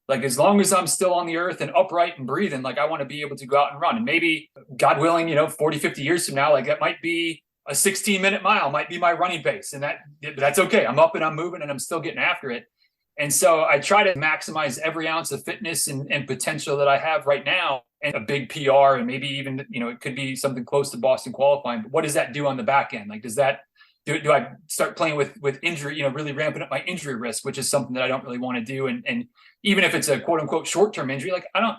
Like, as long as I'm still on the earth and upright and breathing, like, I want to be able to go out and run. And maybe, God willing, 40, 50 years from now, like, that might be a 16-minute mile might be my running pace. And that's okay. I'm up and I'm moving and I'm still getting after it. And so I try to maximize every ounce of fitness and potential that I have right now, and a big PR, and maybe even, it could be something close to Boston qualifying. But what does that do on the back end? Like, do I start playing with injury, really ramping up my injury risk, which is something that I don't really want to do. And even if it's a quote unquote short-term injury, like, I don't,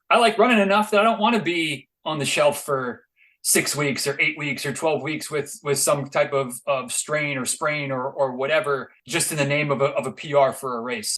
I like running enough that I don't want to be on the shelf for 6 weeks or 8 weeks or 12 weeks with some type of strain or sprain or whatever, just in the name of a PR for a race.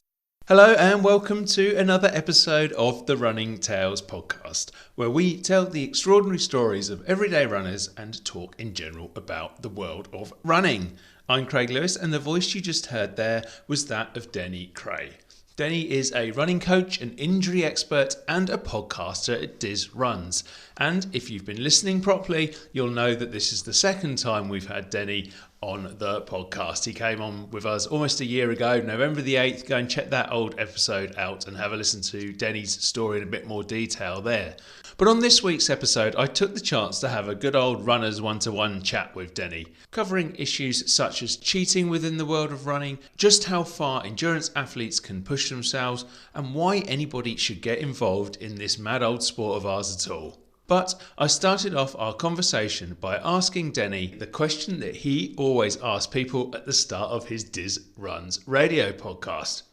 Hello and welcome to another episode of the Running Tales podcast, where we tell the extraordinary stories of everyday runners and talk in general about the world of running. I'm Craig Lewis, and the voice you just heard there was that of Denny Krahe. Denny is a running coach, an injury expert, and a podcaster at Diz Runs. And if you've been listening properly, you'll know that this is the second time we've had Denny on the podcast. He came on with us almost a year ago, November the 8th. Go and check that old episode out and have a listen to Denny's story in a bit more detail there. But on this week's episode, I took the chance to have a good old runners one-to-one chat with Denny, covering issues such as cheating within the world of running, just how far endurance athletes can push themselves, and why anybody should get involved in this mad old sport of ours at all. But I started off our conversation by asking Denny the question that he always asks people at the start of his Diz Runs radio podcast.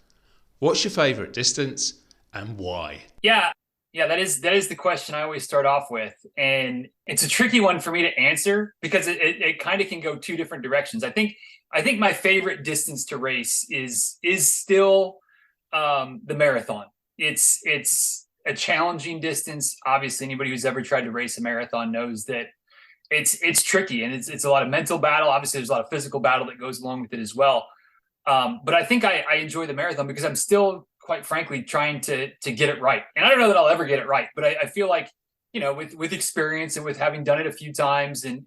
What's your favourite distance and why? Yeah, that is the question I always start off with. And it's a tricky one for me to answer because it kind of can go two different directions. I think my favorite distance to race is still the marathon. It's a challenging distance. Obviously, anybody who's ever tried to race a marathon knows that it's tricky, and it's a lot of mental battle. Obviously, there's a lot of physical battle that goes along with it as well. But I think I enjoy the marathon because I'm still, quite frankly, trying to get it right. And I don't know that I'll ever get it right, but I feel like, with experience and with having done it a few times and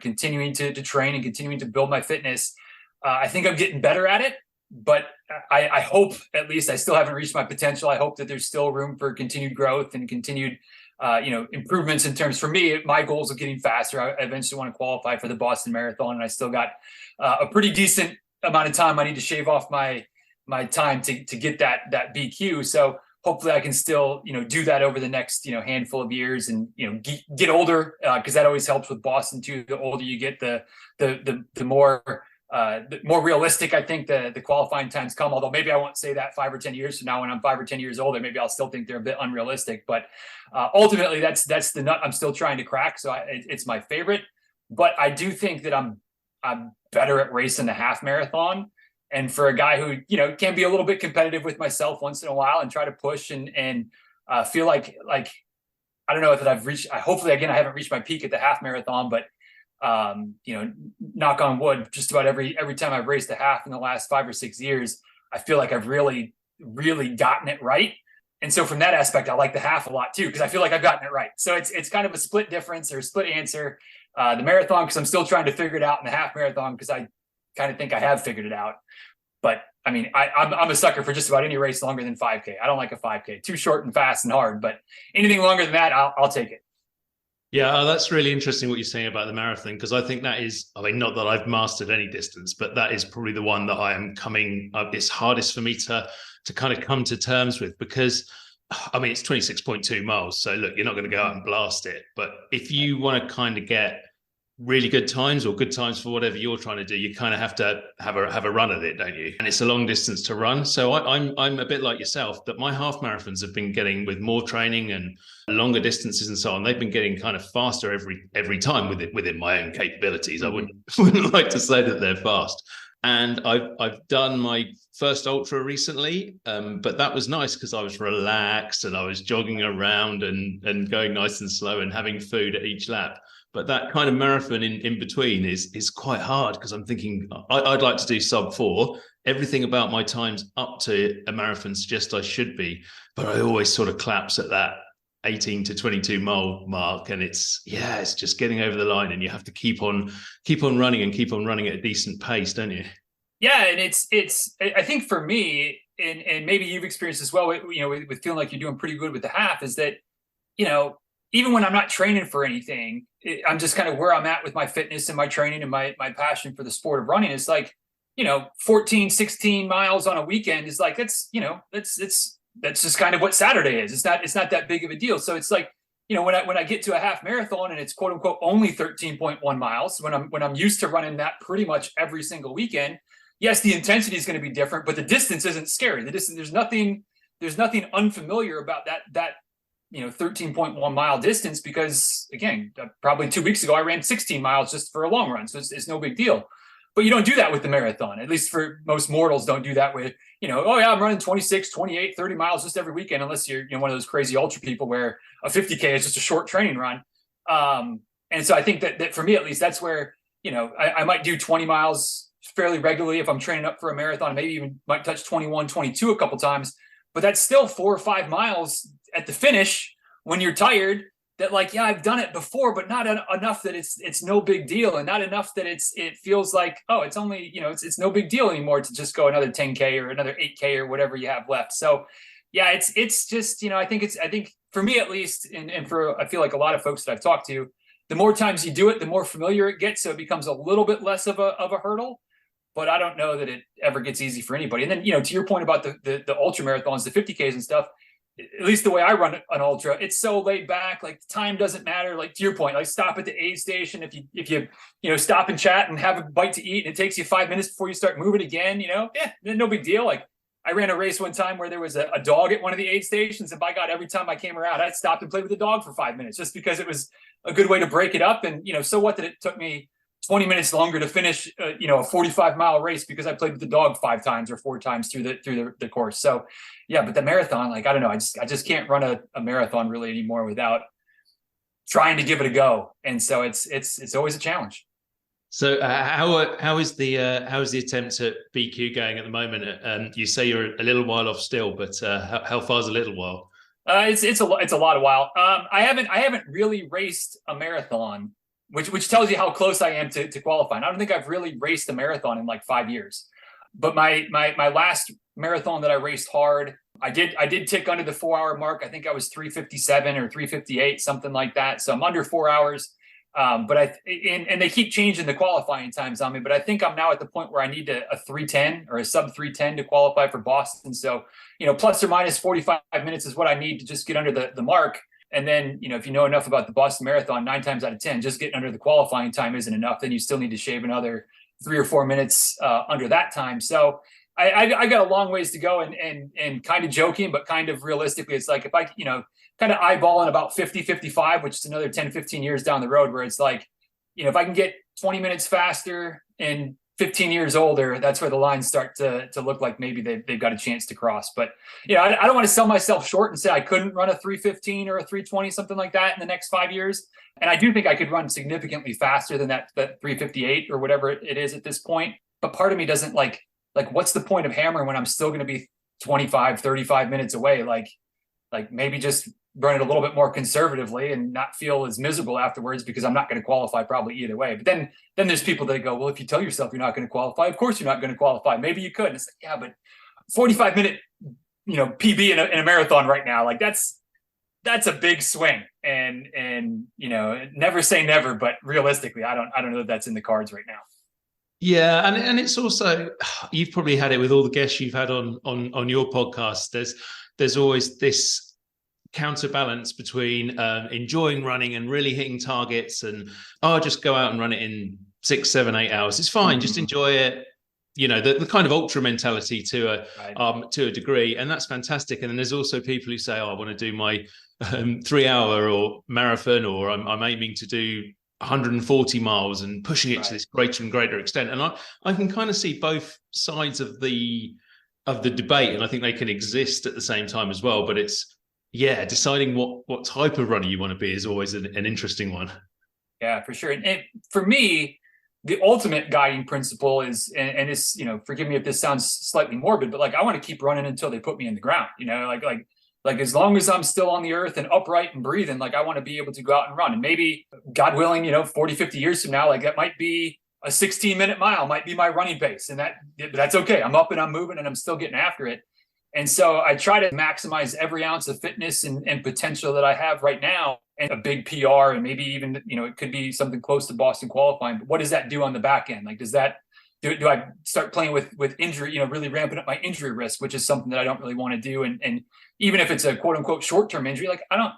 continuing to train and continuing to build my fitness, I think I'm getting better at it. But I hope, at least, I still haven't reached my potential. I hope that there's still room for continued growth and continued, improvements in terms. For me, my goals of getting faster. I eventually want to qualify for the Boston Marathon, and I still got a pretty decent amount of time. I need to shave off my time to get that BQ. So hopefully I can still, do that over the next, handful of years, and, get older, because that always helps with Boston too. The older you get, the more realistic I think the qualifying times come. Although maybe I won't say that 5 or 10 years from now when I'm 5 or 10 years older, maybe I'll still think they're a bit unrealistic. But ultimately, that's the nut I'm still trying to crack. So it's my favorite. But I do think that I'm better at racing the half marathon. And for a guy who can be a little bit competitive with myself once in a while and try to push and feel like I don't know if I've reached. Hopefully, again, I haven't reached my peak at the half marathon, but knock on wood, just about every time I've raced a half in the last 5 or 6 years, I feel like I've really, really gotten it right. And so from that aspect, I like the half a lot too, because I feel like I've gotten it right. So it's kind of a split difference or a split answer. The marathon, because I'm still trying to figure it out, and the half marathon, because I kind of think I have figured it out. But I mean, I'm a sucker for just about any race longer than 5K. I don't like a 5K, too short and fast and hard, but anything longer than that, I'll take it. Yeah, that's really interesting what you're saying about the marathon, because I think that is, not that I've mastered any distance, but that is probably the one that I am coming up. It's hardest for me to kind of come to terms with, because it's 26.2 miles. So look, you're not going to go out and blast it. But if you want to kind of get really good times, or good times for whatever you're trying to do, you kind of have to have a run at it, don't you? And it's a long distance to run. So I'm a bit like yourself, that my half marathons have been getting, with more training and longer distances and so on, they've been getting kind of faster every time within my own capabilities. I wouldn't like to say that they're fast. And I've done my first ultra recently, but that was nice because I was relaxed and I was jogging around and going nice and slow and having food at each lap. But that kind of marathon in between is quite hard, because I'm thinking I'd like to do sub 4. Everything about my times up to a marathon suggests I should be, but I always sort of collapse at that 18 to 22 mile mark, and it's just getting over the line, and you have to keep on running at a decent pace, don't you? Yeah, and it's I think for me, and maybe you've experienced as well, with feeling like you're doing pretty good with the half, is that, even when I'm not training for anything, I'm just kind of where I'm at with my fitness and my training and my passion for the sport of running. It's like, 14, 16 miles on a weekend is like, that's just kind of what Saturday is. It's not that big of a deal. So it's like, when I get to a half marathon and it's quote unquote only 13.1 miles, when I'm used to running that pretty much every single weekend, yes, the intensity is going to be different, but the distance isn't scary. The distance, there's nothing unfamiliar about that 13.1 mile distance, because again, probably 2 weeks ago, I ran 16 miles just for a long run. So it's no big deal. But you don't do that with the marathon, at least for most mortals don't do that with, oh yeah, I'm running 26, 28, 30 miles just every weekend, unless you're one of those crazy ultra people where a 50K is just a short training run. And so I think that for me, at least, that's where, I might do 20 miles fairly regularly if I'm training up for a marathon, maybe even might touch 21, 22 a couple times, but that's still 4 or 5 miles at the finish when you're tired, that like, yeah, I've done it before, but not enough that it's no big deal, and not enough that it feels like, oh, it's only, it's no big deal anymore to just go another 10K or another 8K or whatever you have left. So yeah, it's just, I think for me at least, and for, I feel like a lot of folks that I've talked to, the more times you do it, the more familiar it gets. So it becomes a little bit less of a hurdle, but I don't know that it ever gets easy for anybody. And then, to your point about the ultra marathons, the 50Ks and stuff, at least the way I run an ultra, it's so laid back, like time doesn't matter. Like to your point, like stop at the aid station. If you stop and chat and have a bite to eat and it takes you 5 minutes before you start moving again, no big deal. Like I ran a race one time where there was a dog at one of the aid stations, and by God, every time I came around, I stopped and played with the dog for 5 minutes just because it was a good way to break it up. And, so what that it took me 20 minutes longer to finish, a 45-mile race because I played with the dog 5 times or 4 times through the course. So yeah, but the marathon, like, I don't know, I just can't run a marathon really anymore without trying to give it a go. And so it's always a challenge. So how is the attempt at BQ going at the moment? You say you're a little while off still, but how far is a little while? It's a lot of while. I haven't really raced a marathon, which tells you how close I am to qualifying. I don't think I've really raced a marathon in like 5 years. But my last marathon that I raced hard, I did tick under the 4 hour mark. I think I was 3:57 or 3:58, something like that. So I'm under 4 hours. But they keep changing the qualifying times on me, but I think I'm now at the point where I need a 3:10 or a sub 3:10 to qualify for Boston. So, plus or minus 45 minutes is what I need to just get under the mark. And then, if you know enough about the Boston Marathon, 9 times out of 10, just getting under the qualifying time isn't enough. Then you still need to shave another 3 or 4 minutes under that time. So I got a long ways to go, and kind of joking, but kind of realistically, it's like if I, kind of eyeballing about 50, 55, which is another 10, 15 years down the road, where it's like, if I can get 20 minutes faster and 15 years older, that's where the lines start to look like maybe they've got a chance to cross. But, I don't want to sell myself short and say I couldn't run a 3:15 or a 3:20, something like that in the next 5 years. And I do think I could run significantly faster than that 3:58 or whatever it is at this point. But part of me doesn't like, what's the point of hammering when I'm still going to be 25, 35 minutes away? Like maybe just run it a little bit more conservatively and not feel as miserable afterwards, because I'm not going to qualify probably either way. But then there's people that go, well, if you tell yourself you're not going to qualify, of course you're not going to qualify. Maybe you could. And it's like, yeah, but 45-minute, PB in a marathon right now, like that's a big swing. And never say never, but realistically, I don't know that that's in the cards right now. Yeah, and it's also, you've probably had it with all the guests you've had on your podcast. There's always this counterbalance between enjoying running and really hitting targets, and just go out and run it in 6, 7, 8 hours. It's fine, just enjoy it. The kind of ultra mentality to a degree, and that's fantastic. And then there's also people who say, I want to do my 3 hour or marathon, or I'm aiming to do 140 miles and pushing it to this greater and greater extent. And I can kind of see both sides of the debate, and I think they can exist at the same time as well. But it's, deciding what type of runner you want to be is always an interesting one. Yeah, for sure. And for me, the ultimate guiding principle is, and it's, forgive me if this sounds slightly morbid, but like, I want to keep running until they put me in the ground, like as long as I'm still on the earth and upright and breathing, like I want to be able to go out and run. And maybe, God willing, 40, 50 years from now, like that might be a 16-minute mile might be my running pace. And that's okay. I'm up and I'm moving and I'm still getting after it. And so I try to maximize every ounce of fitness and potential that I have right now, and a big PR, and maybe even, it could be something close to Boston qualifying. But what does that do on the back end? Like, does that do I start playing with injury, really ramping up my injury risk, which is something that I don't really want to do. And even if it's a quote unquote short-term injury, like I don't,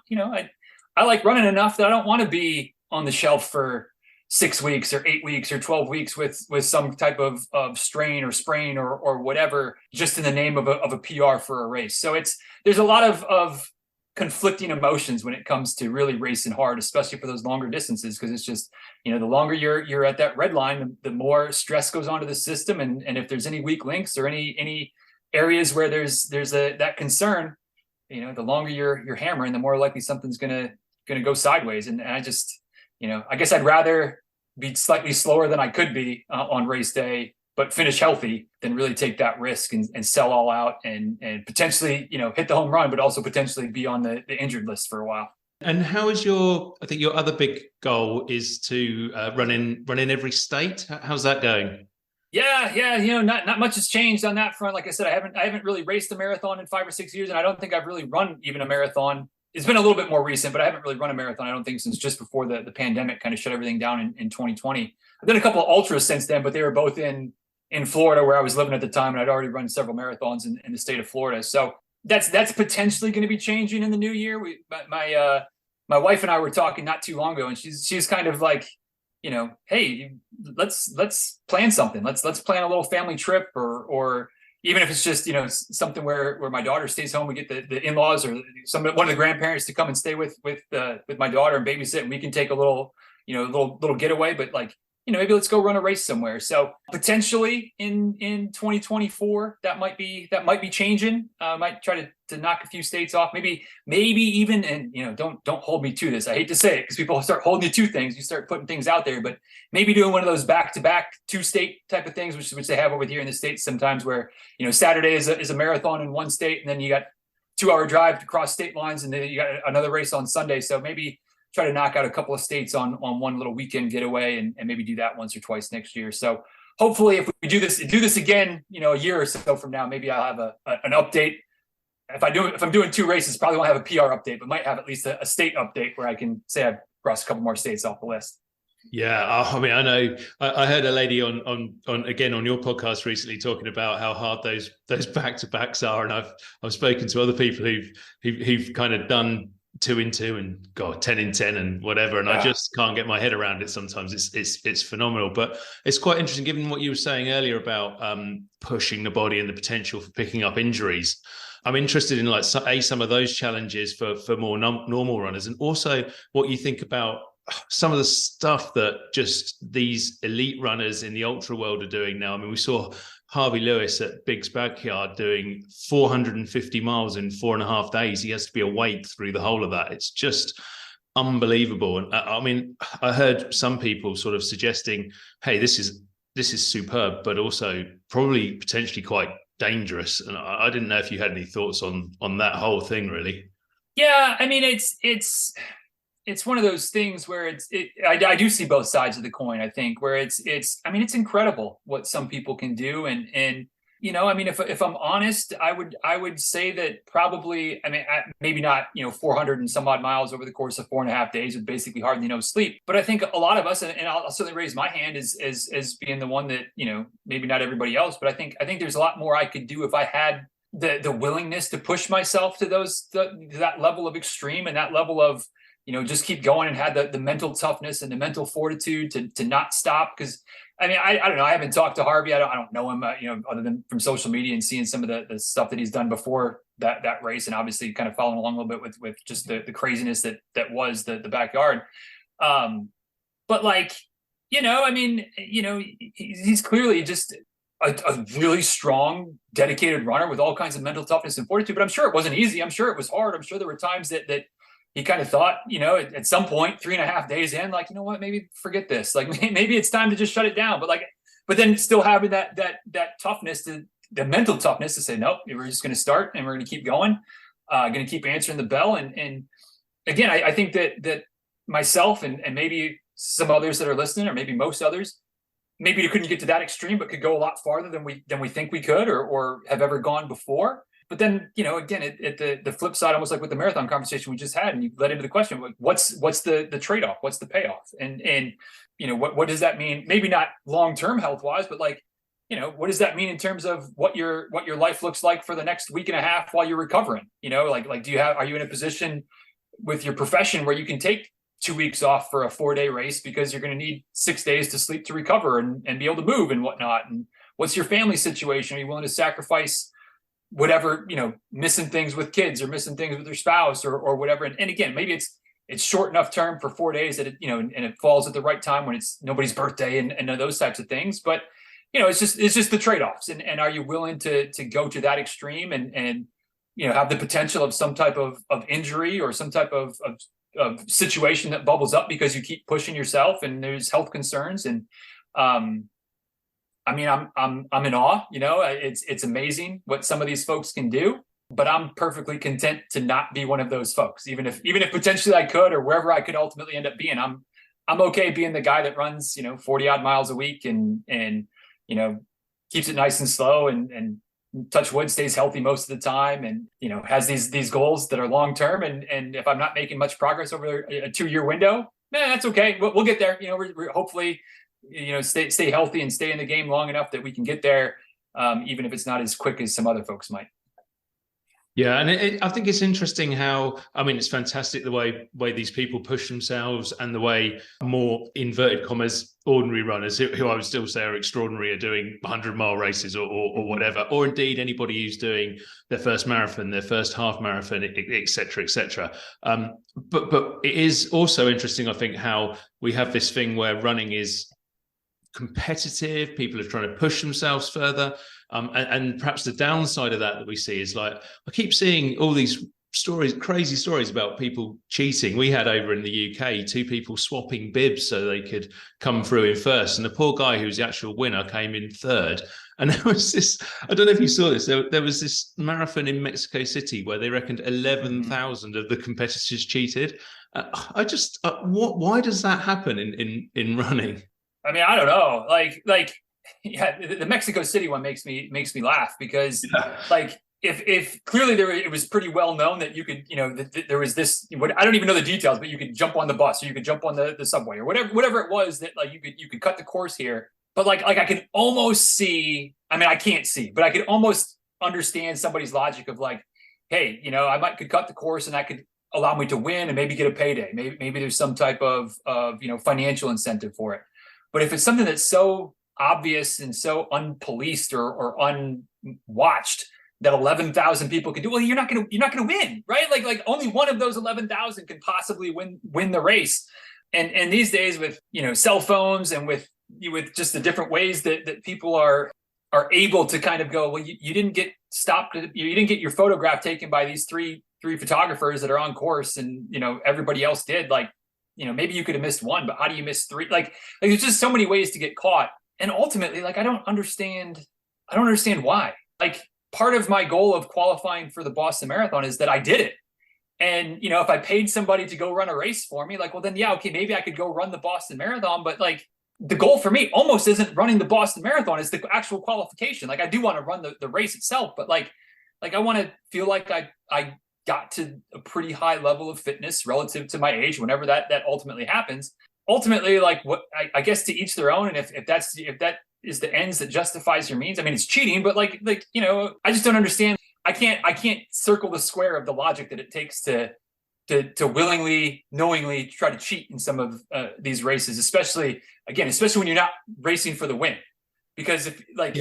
I like running enough that I don't want to be on the shelf for 6 weeks or 8 weeks or 12 weeks with some type of strain or sprain or whatever, just in the name of a PR for a race. So there's a lot of conflicting emotions when it comes to really racing hard, especially for those longer distances, because it's just, the longer you're at that red line, the more stress goes onto the system. And if there's any weak links or any areas where there's that concern, the longer you're hammering, the more likely something's gonna go sideways. And I just, I guess I'd rather be slightly slower than I could be on race day, but finish healthy, than really take that risk and sell all out and potentially, hit the home run, but also potentially be on the injured list for a while. And how is I think your other big goal is to run in every state. How's that going? Yeah. Not much has changed on that front. Like I said, I haven't really raced a marathon in 5 or 6 years, and I don't think I've really run even a marathon. It's been a little bit more recent, but I haven't really run a marathon, I don't think, since just before the pandemic kind of shut everything down in 2020. I've done a couple of ultras since then, but they were both in Florida, where I was living at the time, and I'd already run several marathons in the state of Florida. So that's potentially going to be changing in the new year. My wife and I were talking not too long ago, and she's kind of like, hey, let's plan something. Let's plan a little family trip, or even if it's just, something where my daughter stays home, we get the in-laws or one of the grandparents to come and stay with my daughter and babysit, and we can take a little getaway. But like, maybe let's go run a race somewhere. So potentially in 2024, that might be changing. Might try to knock a few states off, maybe even, and don't hold me to this. I hate to say it, because people start holding you to things. You start putting things out there, but maybe doing one of those back-to-back 2-state type of things, which they have over here in the States sometimes, where, Saturday is a marathon in one state, and then you got 2-hour drive to cross state lines, and then you got another race on Sunday. So maybe try to knock out a couple of states on one little weekend getaway, and maybe do that once or twice next year. So hopefully, if we do this again, a year or so from now, maybe I'll have an update. If I'm doing 2 races, probably won't have a PR update, but might have at least a state update where I can say I've crossed a couple more states off the list. Yeah, I mean, I know. I heard a lady on your podcast recently talking about how hard those back-to-backs are, and I've spoken to other people who've kind of done 2 in 2 and 10 in 10 and whatever, and I just can't get my head around it sometimes. It's phenomenal, but it's quite interesting given what you were saying earlier about pushing the body and the potential for picking up injuries. I'm interested in some of those challenges for more normal runners, and also what you think about some of the stuff that just these elite runners in the ultra world are doing now. I mean, we saw Harvey Lewis at Big's Backyard doing 450 miles in 4.5 days. He has to be awake through the whole of that. It's just unbelievable. And I mean, I heard some people sort of suggesting, hey, this is superb, but also probably potentially quite dangerous. And I didn't know if you had any thoughts on that whole thing, really. Yeah, I mean, it's one of those things where I do see both sides of the coin, I think, where it's incredible what some people can do. And I mean, if I'm honest, I would say that probably, I mean, maybe not, 400 and some odd miles over the course of 4.5 days with basically hardly no sleep. But I think a lot of us, and I'll certainly raise my hand as being the one that, maybe not everybody else, but I think there's a lot more I could do if I had the willingness to push myself to that level of extreme, and that level of, just keep going, and had the mental toughness and the mental fortitude to not stop. Because I mean, I don't know. I haven't talked to Harvey. I don't know him, other than from social media and seeing some of the stuff that he's done before that race, and obviously kind of following along a little bit with just the craziness that was the backyard. But like, I mean, he's clearly just a really strong, dedicated runner with all kinds of mental toughness and fortitude. But I'm sure it wasn't easy. I'm sure it was hard. I'm sure there were times that he kind of thought, at some point, 3.5 days in, like, you know what, maybe forget this. Like, maybe it's time to just shut it down. But then still having that toughness, the mental toughness to say, nope, we're just going to start and we're going to keep going, going to keep answering the bell. And again, I think that myself and maybe some others that are listening, or maybe most others, maybe you couldn't get to that extreme, but could go a lot farther than we think we could, or have ever gone before. But then, again, at the flip side, almost like with the marathon conversation we just had, and you led into the question, like, what's the trade-off? What's the payoff? And what does that mean? Maybe not long-term health-wise, but like, what does that mean in terms of what your life looks like for the next week and a half while you're recovering? Like are you in a position with your profession where you can take 2 weeks off for a 4-day race because you're going to need 6 days to sleep to recover and be able to move and whatnot? And what's your family situation? Are you willing to sacrifice whatever, missing things with kids or missing things with your spouse or whatever? And again, maybe it's short enough term for 4 days that and it falls at the right time when it's nobody's birthday and those types of things. But it's just the trade-offs, and are you willing to go to that extreme and have the potential of some type of injury or some type of situation that bubbles up because you keep pushing yourself and there's health concerns. And I'm in awe. It's amazing what some of these folks can do, but I'm perfectly content to not be one of those folks, even if potentially I could, or wherever I could ultimately end up being. I'm okay being the guy that runs 40 odd miles a week and keeps it nice and slow and touch wood, stays healthy most of the time, and has these goals that are long term. And if I'm not making much progress over a 2-year window, that's okay. We'll get there. We're hopefully stay healthy and stay in the game long enough that we can get there, even if it's not as quick as some other folks might. Yeah, and I think it's interesting how, it's fantastic the way these people push themselves, and the way more inverted commas ordinary runners, who I would still say are extraordinary, are doing 100-mile races or whatever, or indeed anybody who's doing their first marathon, their first half marathon, et cetera, et cetera. But it is also interesting, I think, how we have this thing where running is competitive. People are trying to push themselves further. And perhaps the downside of that we see is, like, I keep seeing all these stories, crazy stories about people cheating. We had over in the UK 2 people swapping bibs so they could come through in first, and the poor guy who was the actual winner came in third. And there was this, I don't know if you saw this, there was this marathon in Mexico City where they reckoned 11,000 of the competitors cheated. Why does that happen in running? I don't know. Yeah, the Mexico City one makes me laugh because like if clearly it was pretty well known that you could, there was this, I don't even know the details, but you could jump on the bus or you could jump on the subway or whatever it was that, like, you could cut the course here. But like I can almost see, I can't see, but I could almost understand somebody's logic of like, hey, I could cut the course and that could allow me to win and maybe get a payday. Maybe there's some type of financial incentive for it. But if it's something that's so obvious and so unpoliced or unwatched that 11,000 people can do, well, you're not going to win, right? Like only one of those 11,000 can possibly win the race. And these days with cell phones and with just the different ways that people are able to kind of go, well, you didn't get stopped, you didn't get your photograph taken by these three photographers that are on course, and everybody else did. Like, maybe you could have missed one, but how do you miss 3? Like there's just so many ways to get caught. And ultimately, like, I don't understand why. Like, part of my goal of qualifying for the Boston Marathon is that I did it. And, if I paid somebody to go run a race for me, like, well, then, yeah, okay, maybe I could go run the Boston Marathon. But like, the goal for me almost isn't running the Boston Marathon, it's the actual qualification. Like, I do want to run the race itself, but like I want to feel like I got to a pretty high level of fitness relative to my age, whenever that ultimately happens. Ultimately, like, what I guess to each their own. And if that is the ends that justifies your means, it's cheating, but like I just don't understand. I can't circle the square of the logic that it takes to willingly, knowingly try to cheat in some of these races, especially when you're not racing for the win. Because if at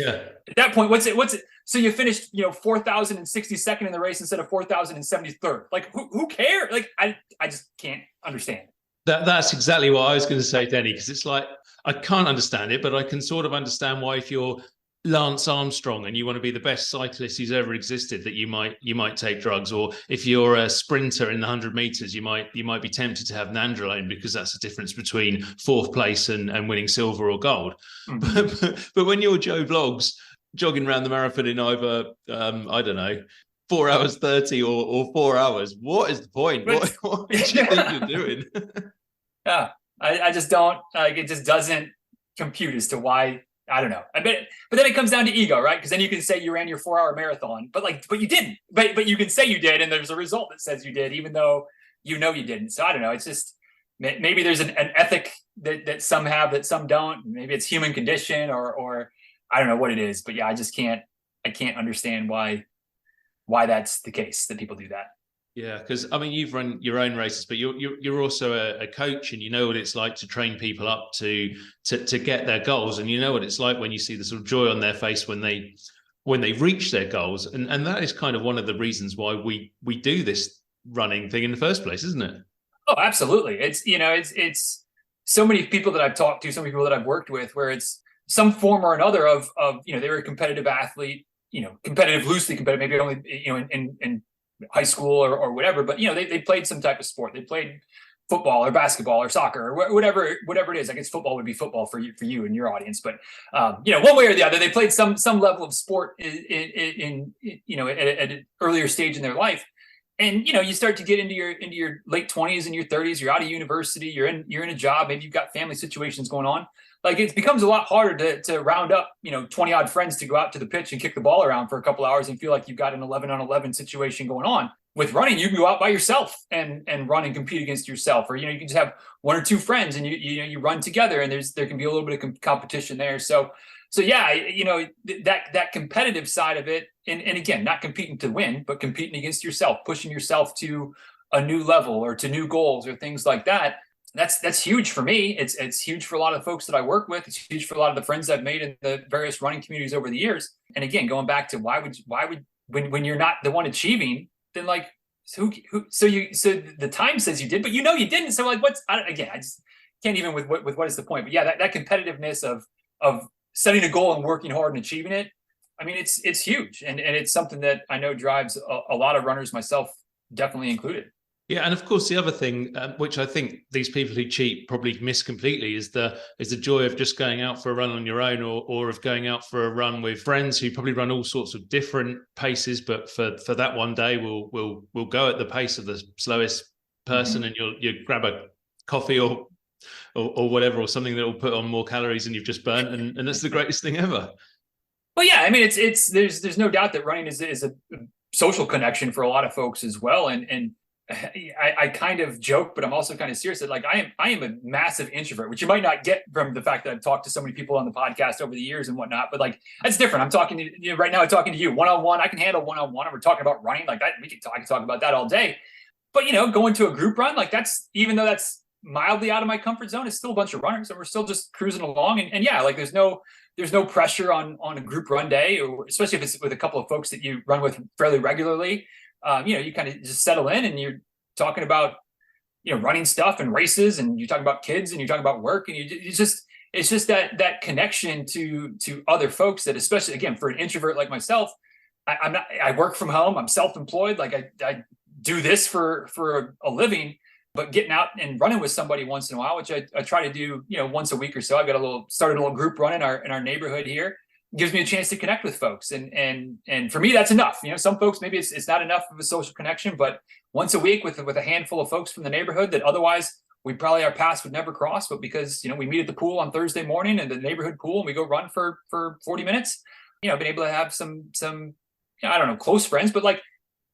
that point, what's it? So you finished 4,062nd in the race instead of 4,073rd. Like, who cares? Like, I just can't understand. That's exactly what I was going to say, Denny, because it's like, I can't understand it, but I can sort of understand why, if you're Lance Armstrong and you want to be the best cyclist who's ever existed, that you might take drugs. Or if you're a sprinter in the 100 meters, you might be tempted to have nandrolone, because that's the difference between 4th place and winning silver or gold. Mm-hmm. But when you're Joe Bloggs jogging around the marathon in either I don't know, 4 hours 30 or 4 hours, what is the point? What do you think you're doing? Yeah, I just don't, like, it just doesn't compute as to why I don't know. I bet, but then it comes down to ego, right? Because then you can say you ran your 4-hour marathon, but you didn't. But you can say you did, and there's a result that says you did, even though you know you didn't. So I don't know. It's just maybe there's an ethic that some have that some don't. Maybe it's human condition, or I don't know what it is. But yeah, I can't understand why that's the case that people do that. Yeah, because I mean, you've run your own races, but you're also a coach, and you know what it's like to train people up to get their goals, and you know what it's like when you see the sort of joy on their face when they reach their goals, and that is kind of one of the reasons why we do this running thing in the first place, isn't it? Oh, absolutely. It's so many people that I've talked to, so many people that I've worked with, where it's some form or another of they were a competitive athlete, competitive, loosely competitive, maybe only in high school or whatever, but they played some type of sport. They played football or basketball or soccer or whatever it is. I guess football would be football for you and your audience, but one way or the other, they played some level of sport in at an earlier stage in their life. And you start to get into your late 20s and your 30s. You're out of university. You're in a job. Maybe you've got family situations going on. Like, it becomes a lot harder to round up 20 odd friends to go out to the pitch and kick the ball around for a couple hours and feel like you've got an 11-on-11 situation going on. With running, you can go out by yourself and run and compete against yourself, or you can just have one or two friends and you run together, and there can be a little bit of competition there. So yeah, that competitive side of it, and again, not competing to win, but competing against yourself, pushing yourself to a new level or to new goals or things like that. That's huge for me. It's huge for a lot of the folks that I work with. It's huge for a lot of the friends I've made in the various running communities over the years. And again, going back to why would when you're not the one achieving, then like so the time says you did, but you didn't. So like I just can't even with what is the point? But yeah, that competitiveness of setting a goal and working hard and achieving it. I mean, it's huge, and it's something that I know drives a lot of runners, myself definitely included. Yeah, and of course, the other thing, which I think these people who cheat probably miss completely, is the joy of just going out for a run on your own, or of going out for a run with friends who probably run all sorts of different paces, but for that one day, we'll go at the pace of the slowest person, mm-hmm. and you grab a coffee or whatever, or something that will put on more calories than you've just burnt, and that's the greatest thing ever. Well, yeah, I mean, there's no doubt that running is a social connection for a lot of folks as well, and I kind of joke, but I'm also kind of serious that like I am a massive introvert, which you might not get from the fact that I've talked to so many people on the podcast over the years and whatnot. But like, that's different. I'm talking to you right now. I'm talking to you one-on-one. I can handle one-on-one. And we're talking about running like that. I can talk about that all day. But going to a group run, like even though that's mildly out of my comfort zone, it's still a bunch of runners, and we're still just cruising along. And yeah, like there's no pressure on a group run day, or especially if it's with a couple of folks that you run with fairly regularly. You kind of just settle in, and you're talking about, running stuff and races, and you talk about kids, and you talk about work, and it's just that connection to other folks that, especially again, for an introvert like myself, I work from home. I'm self-employed. Like I do this for a living, but getting out and running with somebody once in a while, which I try to do, once a week or so. I've got started a little group run in our neighborhood here. Gives me a chance to connect with folks, and for me that's enough. Some folks maybe it's not enough of a social connection, but once a week with a handful of folks from the neighborhood that otherwise our paths would never cross, but because we meet at the pool on Thursday morning, and the neighborhood pool, and we go run for 40 minutes. Been able to have some I don't know, close friends, but like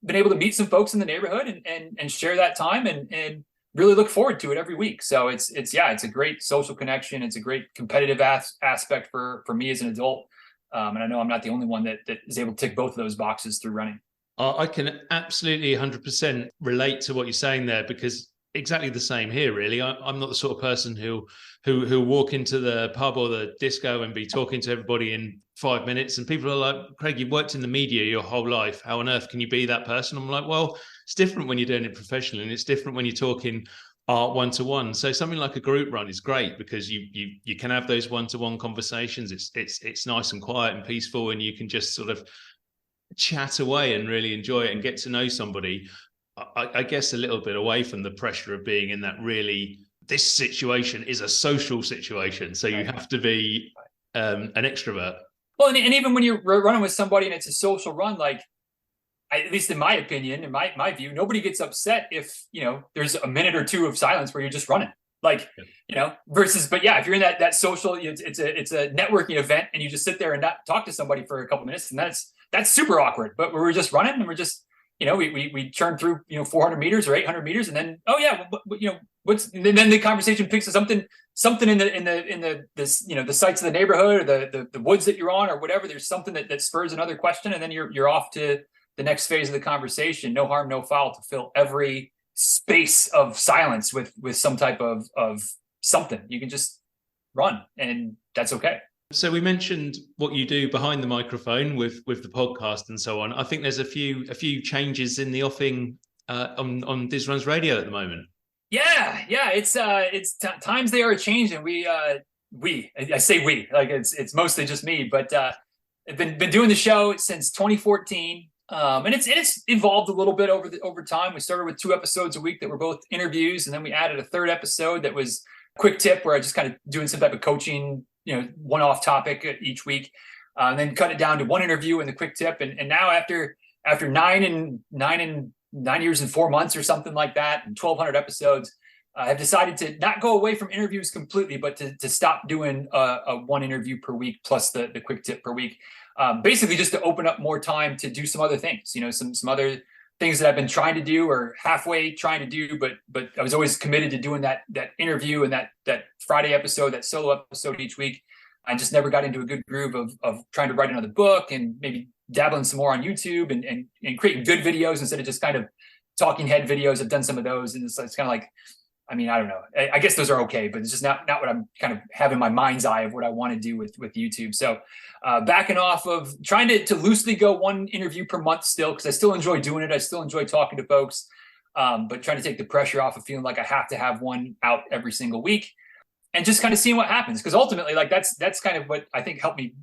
been able to meet some folks in the neighborhood and share that time and really look forward to it every week. So it's a great social connection. It's a great competitive aspect for me as an adult. And I know I'm not the only one that is able to tick both of those boxes through running. I can absolutely 100% relate to what you're saying there, because exactly the same here, really. I'm not the sort of person who'll walk into the pub or the disco and be talking to everybody in 5 minutes. And people are like, Craig, you've worked in the media your whole life. How on earth can you be that person? I'm like, well, it's different when you're doing it professionally, and it's different when you're talking art one-to-one. So something like a group run is great, because you can have those one-to-one conversations. It's nice and quiet and peaceful, and you can just sort of chat away and really enjoy it and get to know somebody. I guess a little bit away from the pressure of being in that really, this situation is a social situation, so you have to be an extrovert. Well, and even when you're running with somebody and it's a social run, like at least in my opinion, in my view, nobody gets upset if there's a minute or two of silence where you're just running. Like, versus, but yeah, if you're in that social, it's a networking event and you just sit there and not talk to somebody for a couple minutes, and that's super awkward. But we're just running and we're just, we churn through, 400 meters or 800 meters, and then, oh yeah, and then the conversation picks up something in the the sites of the neighborhood, or the woods that you're on, or whatever. There's something that spurs another question, and then you're off to the next phase of the conversation. No harm, no foul, to fill every space of silence with some type of something. You can just run, and that's okay. So we mentioned what you do behind the microphone with the podcast and so on. I think there's a few changes in the offing on Diz Runs Radio at the moment. Yeah, it's times they are changing. I say we, like it's mostly just me, but I've been doing the show since 2014. And it's evolved a little bit over time. We started with 2 episodes a week that were both interviews, and then we added a 3rd episode that was quick tip, where I just kind of doing some type of coaching, one-off topic each week, and then cut it down to 1 interview and the quick tip. And now after 9 years and 4 months or something like that, and 1,200 episodes, I've decided to not go away from interviews completely, but to stop doing a 1 interview per week plus the quick tip per week. Basically just to open up more time to do some other things, some other things that I've been trying to do or halfway trying to do, but I was always committed to doing that interview and that Friday episode, that solo episode each week. I just never got into a good groove of trying to write another book and maybe dabbling some more on YouTube and creating good videos instead of just kind of talking head videos. I've done some of those, and it's kind of like, I don't know. I guess those are okay, but it's just not what I'm kind of having my mind's eye of what I want to do with YouTube. So backing off of trying to loosely go 1 interview per month still, because I still enjoy doing it. I still enjoy talking to folks, but trying to take the pressure off of feeling like I have to have 1 out every single week, and just kind of seeing what happens. Because ultimately, like that's kind of what I think helped me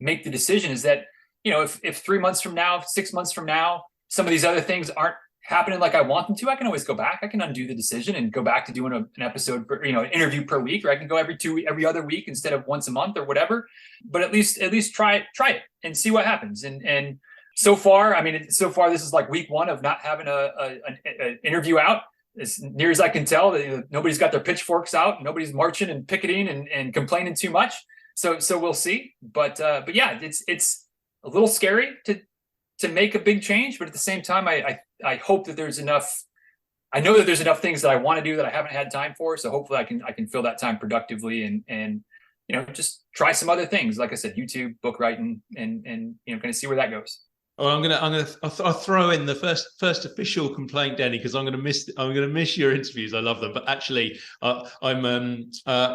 make the decision, is that, if 3 months from now, 6 months from now, some of these other things aren't happening like I want them to, I can always go back. I can undo the decision and go back to doing an episode, an interview per week, or I can go every other week instead of once a month or whatever. But at least try it and see what happens. And so far, this is like week 1 of not having an interview out. As near as I can tell, nobody's got their pitchforks out. Nobody's marching and picketing and complaining too much. So we'll see. But yeah, it's a little scary to make a big change, but at the same time, I hope that there's enough. I know that there's enough things that I want to do that I haven't had time for. So hopefully I can fill that time productively and just try some other things. Like I said, YouTube, book writing, and kind of see where that goes. Oh, I'll throw in the first official complaint, Denny, because I'm gonna miss your interviews. I love them, but actually, I'm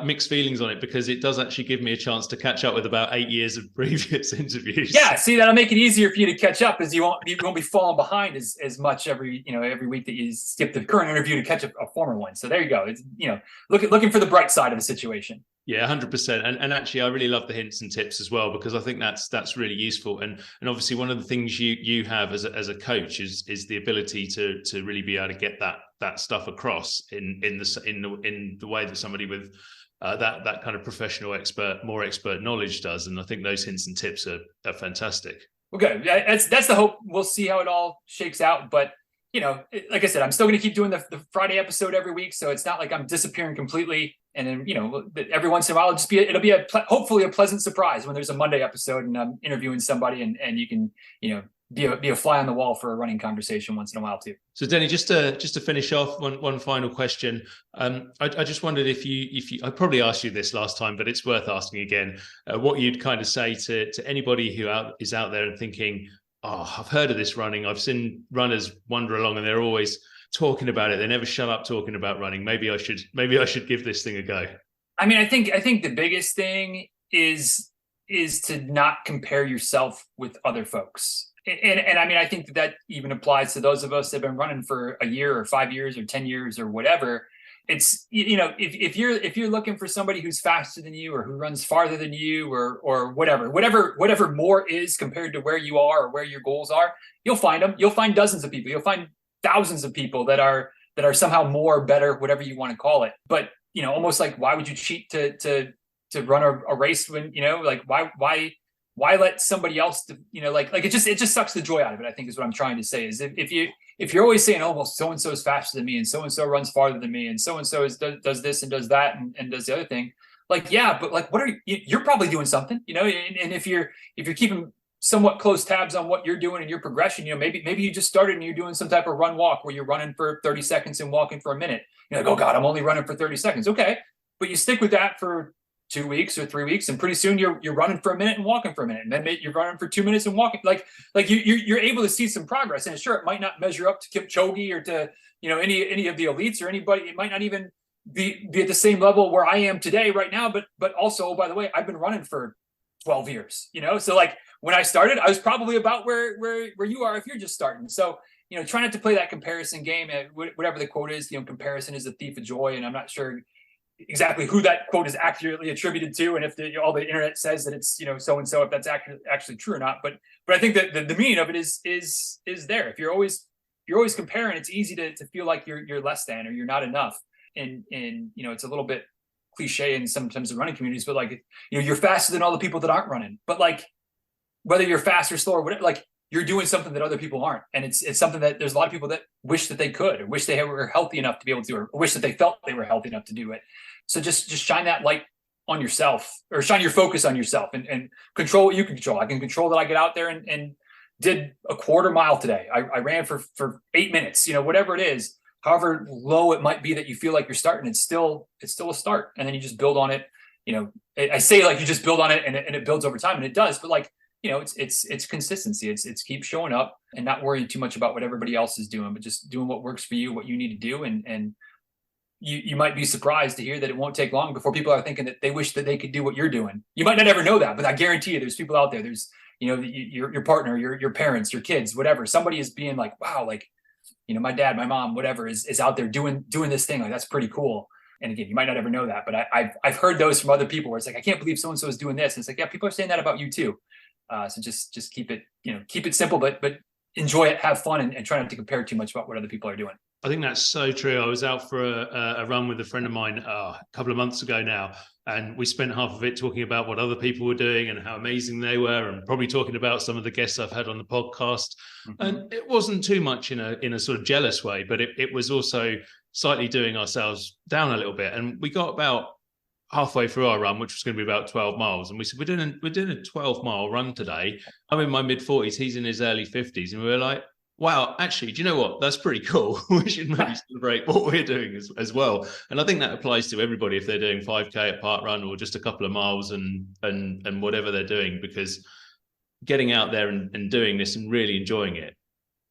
mixed feelings on it, because it does actually give me a chance to catch up with about 8 years of previous interviews. Yeah, see, that'll make it easier for you to catch up, as you won't be falling behind as much every week that you skip the current interview to catch up a former one. So there you go. It's looking for the bright side of the situation. Yeah, 100%. And actually, I really love the hints and tips as well, because I think that's really useful. And obviously, one of the things you have as a coach is the ability to really be able to get that stuff across in the way that somebody with that kind of professional more expert knowledge does. And I think those hints and tips are fantastic. Okay, that's the hope. We'll see how it all shakes out, but like I said, I'm still going to keep doing the Friday episode every week, so it's not like I'm disappearing completely. And then, every once in a while, it'll be hopefully a pleasant surprise when there's a Monday episode and I'm interviewing somebody, and you can, be a fly on the wall for a running conversation once in a while too. So Denny, just to finish off, one final question. I just wondered if you I probably asked you this last time, but it's worth asking again, what you'd kind of say to anybody who is out there and thinking, oh, I've heard of this running. I've seen runners wander along and they're always talking about it. They never shut up talking about running. Maybe I should give this thing a go. I think the biggest thing is to not compare yourself with other folks. And I think that even applies to those of us that have been running for a year or 5 years or 10 years or whatever. It's, if you're looking for somebody who's faster than you or who runs farther than you or whatever more is compared to where you are or where your goals are, you'll find them. You'll find dozens of people. You'll find thousands of people that are somehow more, better, whatever you want to call it. But, almost like, why would you cheat to run a race when, why why let somebody else, like it just sucks the joy out of it, I think is what I'm trying to say. Is if you're always saying, oh, well, so-and-so is faster than me and so-and-so runs farther than me and so-and-so does this and does that and does the other thing. Like, yeah, but like, you're probably doing something, and if you're keeping somewhat close tabs on what you're doing and your progression, maybe you just started and you're doing some type of run walk where you're running for 30 seconds and walking for a minute. You're like, oh God, I'm only running for 30 seconds. Okay. But you stick with that for 2 weeks or 3 weeks, and pretty soon you're running for a minute and walking for a minute, and then you're running for 2 minutes and walking. Like you're able to see some progress. And sure, it might not measure up to Kipchoge or to any of the elites or anybody. It might not even be at the same level where I am today right now. But also, by the way, I've been running for 12 years. So like when I started, I was probably about where you are if you're just starting. So try not to play that comparison game. Whatever the quote is, comparison is the thief of joy, and I'm not sure exactly who that quote is accurately attributed to, and if all the internet says that it's so and so, if that's actually true or not. But I think that the meaning of it is there. If you're always comparing, it's easy to feel like you're less than or you're not enough. And it's a little bit cliche in sometimes the running communities, but like you're faster than all the people that aren't running. But like whether you're fast or slow or whatever, like you're doing something that other people aren't. And it's something that there's a lot of people that wish that they could, or wish they were healthy enough to be able to, or wish that they felt they were healthy enough to do it. So just shine that light on yourself, or shine your focus on yourself, and control what you can control. I can control that I get out there and did a quarter mile today. I ran for 8 minutes, whatever it is, however low it might be that you feel like you're starting, it's still a start. And then you just build on it. I say like you just build on it and it builds over time, and it does, but like, it's consistency. It's keep showing up and not worrying too much about what everybody else is doing, but just doing what works for you, what you need to do. And you might be surprised to hear that it won't take long before people are thinking that they wish that they could do what you're doing. You might not ever know that, but I guarantee you there's people out there. There's, your partner, your parents, your kids, whatever. Somebody is being like, wow, like, my dad, my mom, whatever is out there doing this thing. Like, that's pretty cool. And again, you might not ever know that, but I've heard those from other people where it's like, I can't believe so-and-so is doing this. And it's like, yeah, people are saying that about you too. So just keep it simple, but enjoy it, have fun, and try not to compare too much about what other people are doing. I think that's so true. I was out for a run with a friend of mine a couple of months ago now, and we spent half of it talking about what other people were doing and how amazing they were, and probably talking about some of the guests I've had on the podcast. Mm-hmm. And it wasn't too much in a sort of jealous way, but it was also slightly doing ourselves down a little bit. And we got about halfway through our run, which was going to be about 12 miles. And we said, we're doing a 12-mile run today. I'm in my mid-40s. He's in his early 50s. And we were like, wow, actually, do you know what? That's pretty cool. We should maybe celebrate what we're doing as well. And I think that applies to everybody if they're doing 5K at park run or just a couple of miles and whatever they're doing, because getting out there and doing this and really enjoying it,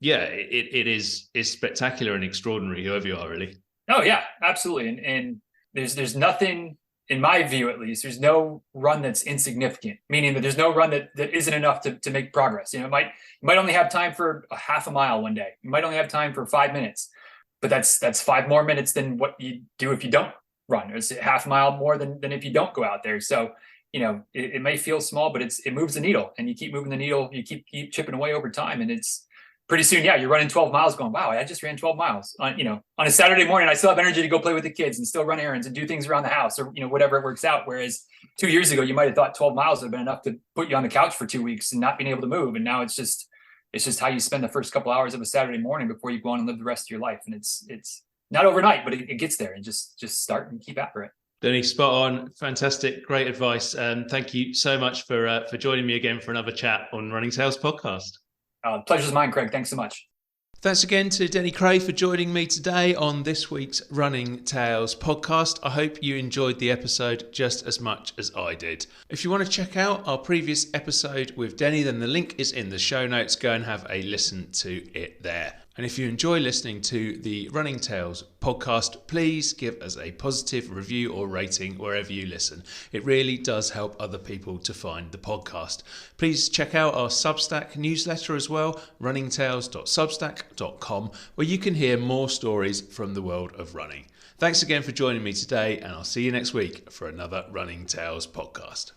yeah, it is spectacular and extraordinary, whoever you are, really. Oh, yeah, absolutely. And there's nothing, in my view, at least, there's no run that's insignificant, meaning that there's no run that isn't enough to make progress. You might only have time for a half a mile one day. You might only have time for 5 minutes, but that's 5 more minutes than what you do if you don't run. It's a half mile more than if you don't go out there. So, it may feel small, but it moves the needle, and you keep moving the needle. You keep chipping away over time, and it's pretty soon, yeah, you're running 12 miles going, wow, I just ran 12 miles. On a Saturday morning, I still have energy to go play with the kids and still run errands and do things around the house, or, whatever it works out. Whereas 2 years ago, you might have thought 12 miles would have been enough to put you on the couch for 2 weeks and not being able to move. And now it's just how you spend the first couple hours of a Saturday morning before you go on and live the rest of your life. And it's not overnight, but it gets there, and just start and keep after it. Denny, spot on. Fantastic. Great advice. And thank you so much for joining me again for another chat on Running Tales podcast. Pleasure's mine, Craig. Thanks so much. Thanks again to Denny Krahe for joining me today on this week's Running Tales podcast. I hope you enjoyed the episode just as much as I did. If you want to check out our previous episode with Denny, then the link is in the show notes. Go and have a listen to it there. And if you enjoy listening to the Running Tales podcast, please give us a positive review or rating wherever you listen. It really does help other people to find the podcast. Please check out our Substack newsletter as well, runningtales.substack.com, where you can hear more stories from the world of running. Thanks again for joining me today, and I'll see you next week for another Running Tales podcast.